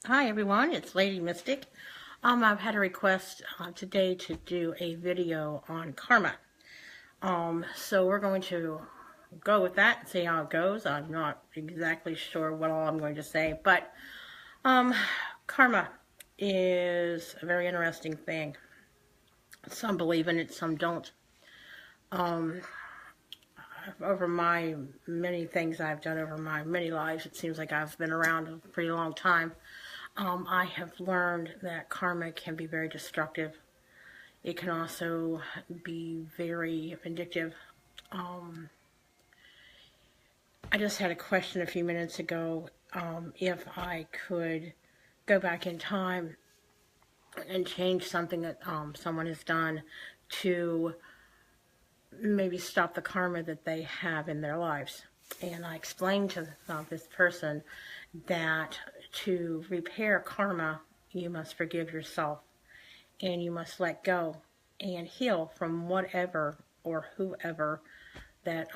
Hi everyone, it's Lady Mystic. I've had a request today to do a video on karma. So we're going to go with that and see how it goes. I'm not exactly sure what all I'm going to say, but karma is a very interesting thing. Some believe in it, some don't. Over my many things I've done over my many lives, it seems like I've been around a pretty long time. I have learned that karma can be very destructive. It can also be very vindictive. I just had a question a few minutes ago if I could go back in time and change something that someone has done to maybe stop the karma that they have in their lives. And I explained to this person that to repair karma, you must forgive yourself and you must let go and heal from whatever or whoever that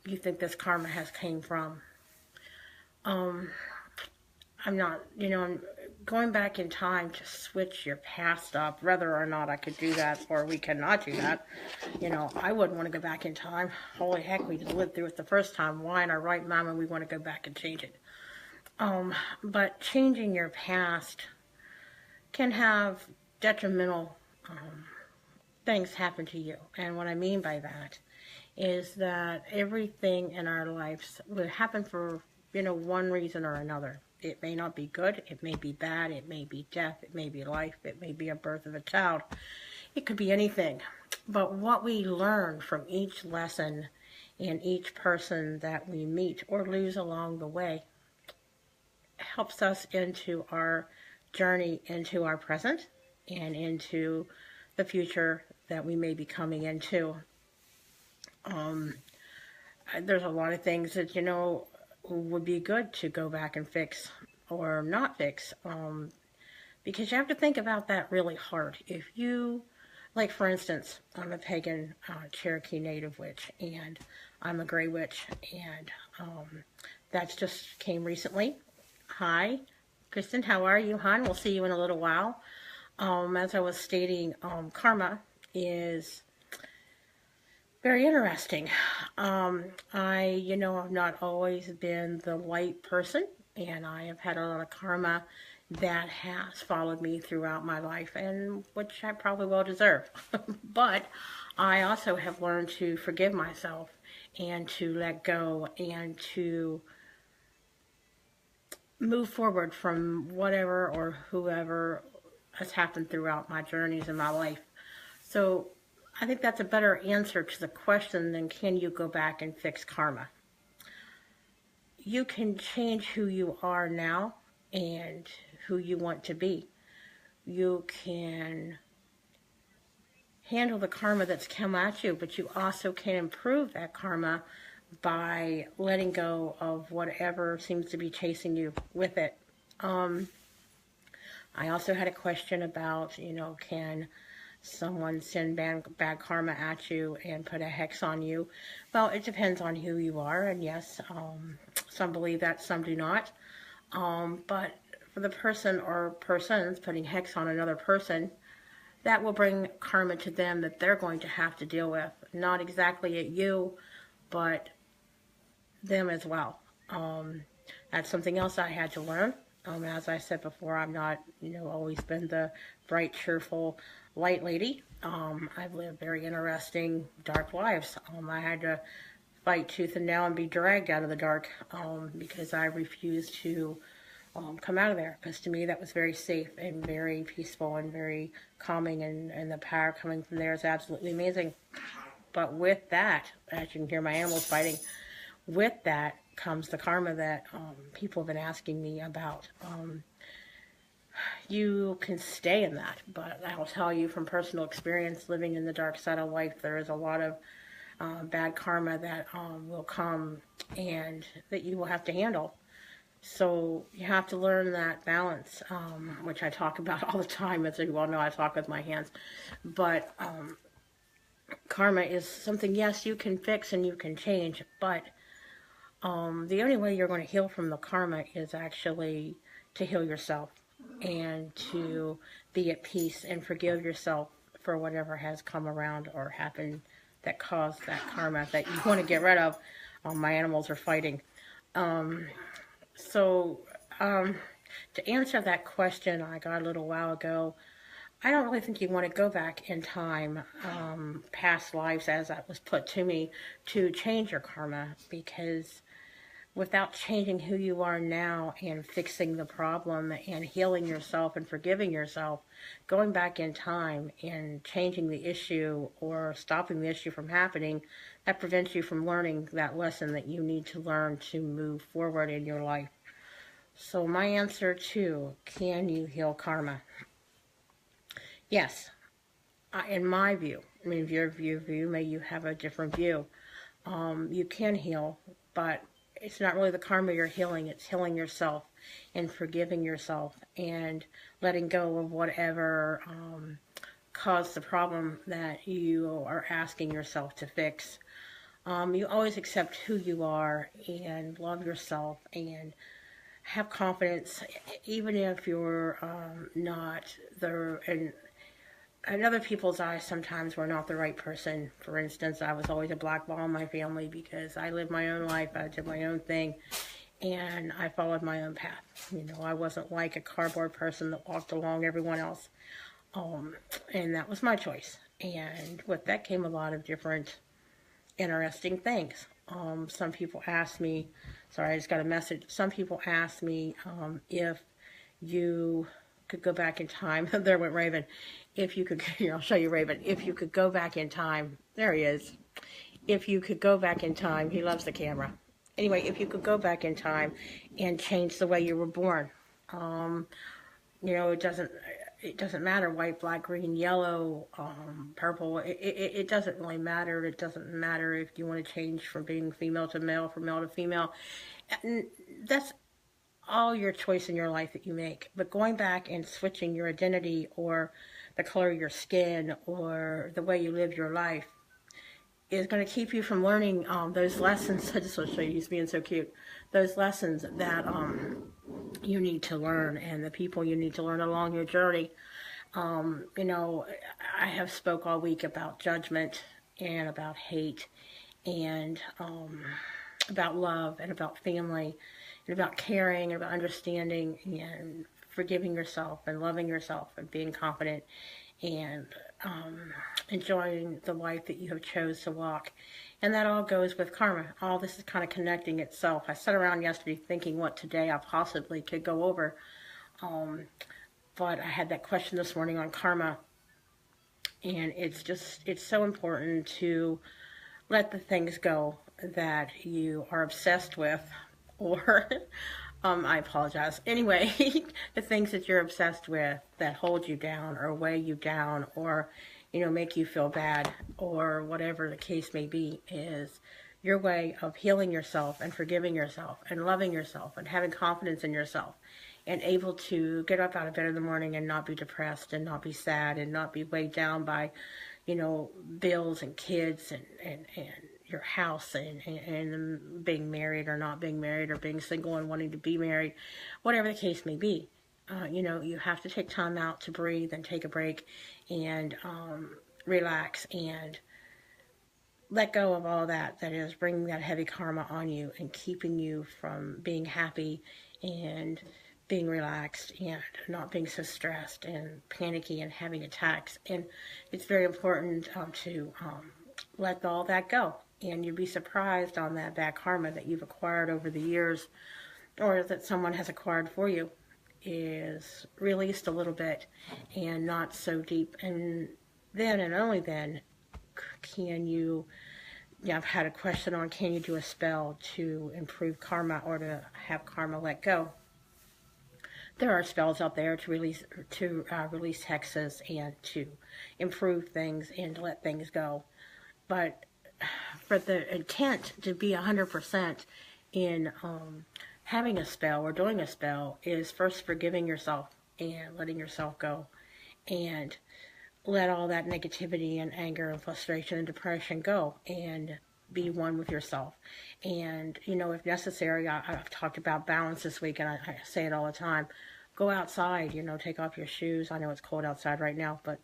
you think this karma has came from. I'm not, I'm going back in time to switch your past up, whether or not I could do that or we cannot do that. I wouldn't want to go back in time. Holy heck, we just lived through it the first time. Why in our right mind would we want to go back and change it? But changing your past can have detrimental things happen to you. And what I mean by that is that everything in our lives will happen for, one reason or another. It may not be good, it may be bad, it may be death, it may be life, it may be a birth of a child. It could be anything. But what we learn from each lesson and each person that we meet or lose along the way helps us into our journey into our present and into the future that we may be coming into. There's a lot of things that, would be good to go back and fix or not fix, because you have to think about that really hard. If you, like for instance, I'm a pagan Cherokee Native witch, and I'm a gray witch, and that just came recently. Hi, Kristen, how are you, hon? We'll see you in a little while. As I was stating, karma is very interesting. I've not always been the light person, and I have had a lot of karma that has followed me throughout my life, and which I probably well deserve. But I also have learned to forgive myself and to let go and to move forward from whatever or whoever has happened throughout my journeys in my life. So I think that's a better answer to the question than can you go back and fix karma. You can change who you are now and who you want to be. You can handle the karma that's come at you, but you also can improve that karma by letting go of whatever seems to be chasing you with it. I also had a question about, can someone send bad karma at you and put a hex on you? Well, it depends on who you are, and yes, some believe that, some do not. But for the person or persons putting hex on another person, that will bring karma to them that they're going to have to deal with. Not exactly at you, but them as well. That's something else I had to learn. As I said before, I'm not, always been the bright, cheerful, light lady. I've lived very interesting, dark lives. I had to fight tooth and nail and be dragged out of the dark because I refused to come out of there. Because to me, that was very safe and very peaceful and very calming, and the power coming from there is absolutely amazing. But with that, as you can hear my animals fighting, with that comes the karma that people have been asking me about. You can stay in that, but I will tell you from personal experience, living in the dark side of life, there is a lot of bad karma that will come and that you will have to handle. So you have to learn that balance, which I talk about all the time. As you all know, I talk with my hands. But karma is something, yes, you can fix and you can change, but the only way you're going to heal from the karma is actually to heal yourself and to be at peace and forgive yourself for whatever has come around or happened that caused that karma that you want to get rid of. My animals are fighting. Um, so, to answer that question I got a little while ago, I don't really think you want to go back in time, past lives as that was put to me, to change your karma, because without changing who you are now and fixing the problem and healing yourself and forgiving yourself, going back in time and changing the issue or stopping the issue from happening, that prevents you from learning that lesson that you need to learn to move forward in your life. So my answer to, can you heal karma? Yes, in my view. I mean, your view, may you have a different view. You can heal, but it's not really the karma you're healing. It's healing yourself and forgiving yourself and letting go of whatever caused the problem that you are asking yourself to fix. You always accept who you are and love yourself and have confidence, even if you're not the, in other people's eyes, sometimes we're not the right person. For instance, I was always a blackball in my family because I lived my own life, I did my own thing, and I followed my own path. You know, I wasn't like a cardboard person that walked along everyone else, and that was my choice. And with that came a lot of different interesting things. Some people asked me, sorry, I just got a message. Some people asked me if you could go back in time. There went Raven. If you could, here, I'll show you Raven. If you could go back in time, there he is. If you could go back in time, he loves the camera. Anyway, if you could go back in time and change the way you were born, you know, it doesn't matter, white, black, green, yellow, purple. It doesn't really matter. It doesn't matter if you want to change from being female to male, from male to female. And that's all your choice in your life that you make. But going back and switching your identity or the color of your skin or the way you live your life is going to keep you from learning those lessons. I just want to show you, he's being so cute. Those lessons that you need to learn and the people you need to learn along your journey. You know, I have spoke all week about judgment and about hate and about love and about family and about caring and about understanding and forgiving yourself and loving yourself and being confident and enjoying the life that you have chose to walk. And that all goes with karma. All this is kind of connecting itself. I sat around yesterday thinking what today I possibly could go over. But I had that question this morning on karma. And it's so important to let the things go that you are obsessed with. Or, I apologize. Anyway, the things that you're obsessed with that hold you down or weigh you down or, you know, make you feel bad or whatever the case may be is your way of healing yourself and forgiving yourself and loving yourself and having confidence in yourself and able to get up out of bed in the morning and not be depressed and not be sad and not be weighed down by, you know, bills and kids and your house and being married or not being married or being single and wanting to be married, whatever the case may be. You know, you have to take time out to breathe and take a break and relax and let go of all that is bringing that heavy karma on you and keeping you from being happy and being relaxed and not being so stressed and panicky and having attacks. And it's very important to let all that go. And you'd be surprised on that bad karma that you've acquired over the years or that someone has acquired for you is released a little bit and not so deep. And then and only then can you, I've had a question on, can you do a spell to improve karma or to have karma let go? There are spells out there to release hexes and to improve things and to let things go. But for the intent to be 100% in having a spell or doing a spell is first forgiving yourself and letting yourself go and let all that negativity and anger and frustration and depression go and be one with yourself. And, you know, if necessary, I've talked about balance this week, and I say it all the time. Go outside, you know, take off your shoes. I know it's cold outside right now, but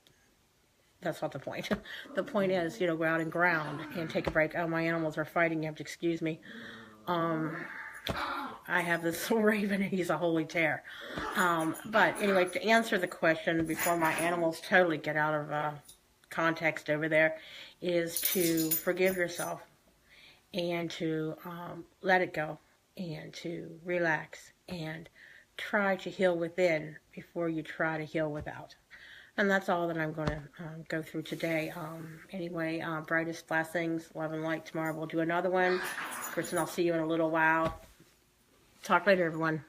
that's not the point. The point is, you know, go out and ground and take a break. Oh, my animals are fighting. You have to excuse me. I have this little raven, and he's a holy terror. But anyway, to answer the question before my animals totally get out of context over there, is to forgive yourself and to let it go and to relax and try to heal within before you try to heal without. And that's all that I'm going to go through today. Anyway, brightest blessings, love and light. Tomorrow we'll do another one. Kristen, I'll see you in a little while. Talk later, everyone.